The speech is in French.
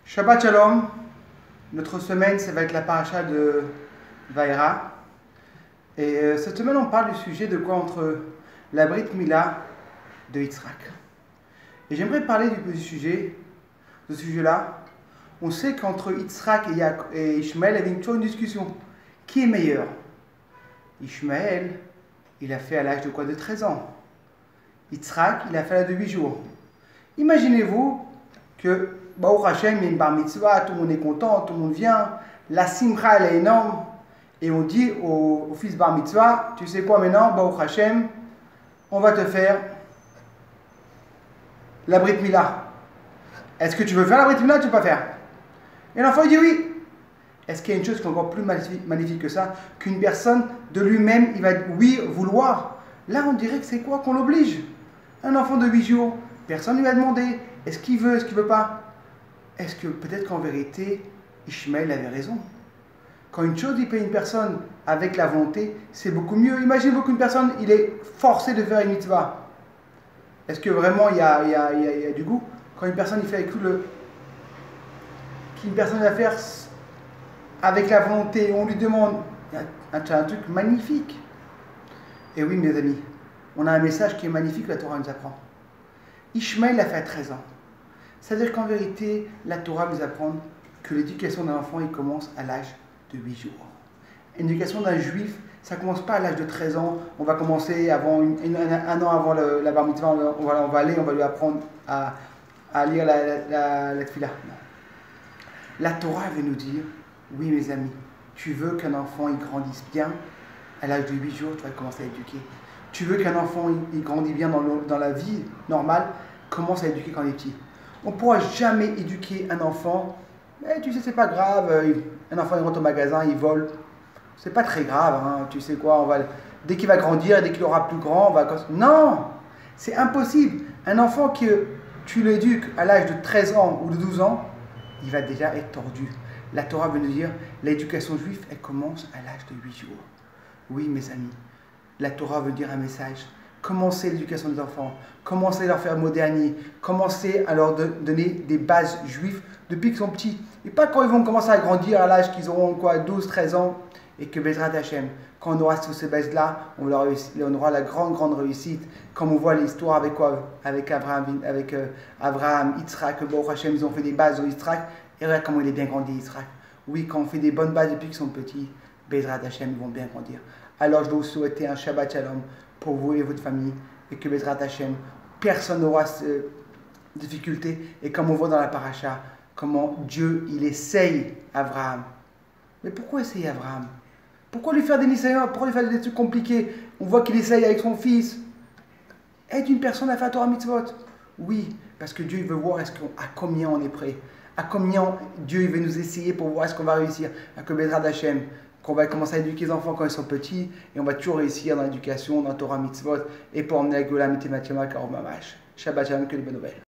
Shabbat Shalom, notre semaine, ça va être la paracha de Vaïra. Et cette semaine, on parle du sujet de quoi entre la Brit Mila de Yitzhak. Et j'aimerais parler de ce sujet-là. On sait qu'entre Yitzhak et Ishmaël, il y avait toujours une discussion. Qui est meilleur? Ishmaël, il a fait à l'âge de quoi? De 13 ans. Yitzhak, il a fait à l'âge de 8 jours. Imaginez-vous que Baruch Hashem, il y a une bar mitzvah, tout le monde est content, tout le monde vient, la simcha elle est énorme, et on dit au fils bar mitzvah, tu sais quoi maintenant, Baruch Hashem, on va te faire la Brit Mila. Est-ce que tu veux faire la Brit Mila ou tu ne veux pas faire? Et l'enfant il dit oui. Est-ce qu'il y a une chose qui est encore plus magnifique que ça, qu'une personne de lui-même, il va oui vouloir? Là on dirait que c'est quoi qu'on l'oblige? Un enfant de 8 jours, personne ne lui a demandé, est-ce qu'il veut, est-ce qu'il ne veut pas? Est-ce que peut-être qu'en vérité, Ishmaël avait raison? Quand une chose, il paye une personne avec la volonté, c'est beaucoup mieux. Imaginez-vous qu'une personne, il est forcé de faire une mitzvah. Est-ce que vraiment il y a du goût? Quand une personne, il fait avec qu'une personne va faire avec la volonté, on lui demande, il y a un truc magnifique. Et oui, mes amis, on a un message qui est magnifique que la Torah nous apprend. Ishmaël a fait à 13 ans. C'est-à-dire qu'en vérité, la Torah nous apprend que l'éducation d'un enfant, il commence à l'âge de 8 jours. L'éducation d'un juif, ça ne commence pas à l'âge de 13 ans. On va commencer avant un an avant la bar mitzvah, on va lui apprendre à lire la tefila. Non. La Torah veut nous dire, oui mes amis, tu veux qu'un enfant il grandisse bien, à l'âge de 8 jours, tu vas commencer à l'éduquer. Tu veux qu'un enfant il grandisse bien dans la vie normale, commence à l'éduquer quand il est petit. On ne pourra jamais éduquer un enfant. Mais tu sais, c'est pas grave. Un enfant, il rentre au magasin, il vole. C'est pas très grave. Hein, tu sais quoi, dès qu'il va grandir, dès qu'il aura plus grand, on va... Non, c'est impossible. Un enfant que tu l'éduques à l'âge de 13 ans ou de 12 ans, il va déjà être tordu. La Torah veut nous dire, l'éducation juive, elle commence à l'âge de 8 jours. Oui, mes amis, la Torah veut dire un message. Commencez l'éducation des enfants, commencez à leur faire moderniser, commencez à leur donner des bases juives depuis qu'ils sont petits. Et pas quand ils vont commencer à grandir à l'âge qu'ils auront 12, 13 ans, et que Bezrat Hashem, quand on aura toutes ces bases-là, on aura la grande réussite. Comme on voit l'histoire avec quoi? Avec Abraham, Yitzhak, Baruch Hashem, ils ont fait des bases au Yitzhak, et regarde comment il est bien grandi Yitzhak. Oui, quand on fait des bonnes bases depuis qu'ils sont petits, Bezrat Hashem, ils vont bien grandir. Alors je vais vous souhaiter un Shabbat Shalom pour vous et votre famille, et que Bezrat Hashem, personne n'aura cette difficulté. Et comme on voit dans la paracha, comment Dieu, il essaye Abraham. Mais pourquoi essayer Abraham? Pourquoi lui faire des lycéens? Pourquoi lui faire des trucs compliqués? On voit qu'il essaye avec son fils. Aide une personne à faire Torah Mitzvot. Oui, parce que Dieu il veut voir à combien on est prêt. À combien Dieu il veut nous essayer pour voir est-ce qu'on va réussir. À que Bezrat Hashem, qu'on va commencer à éduquer les enfants quand ils sont petits, et on va toujours réussir dans l'éducation, dans Torah Mitzvot, et pour emmener la Gola Mitematima Karov Mamash. Shabbat Shalom, que les bonnes nouvelles.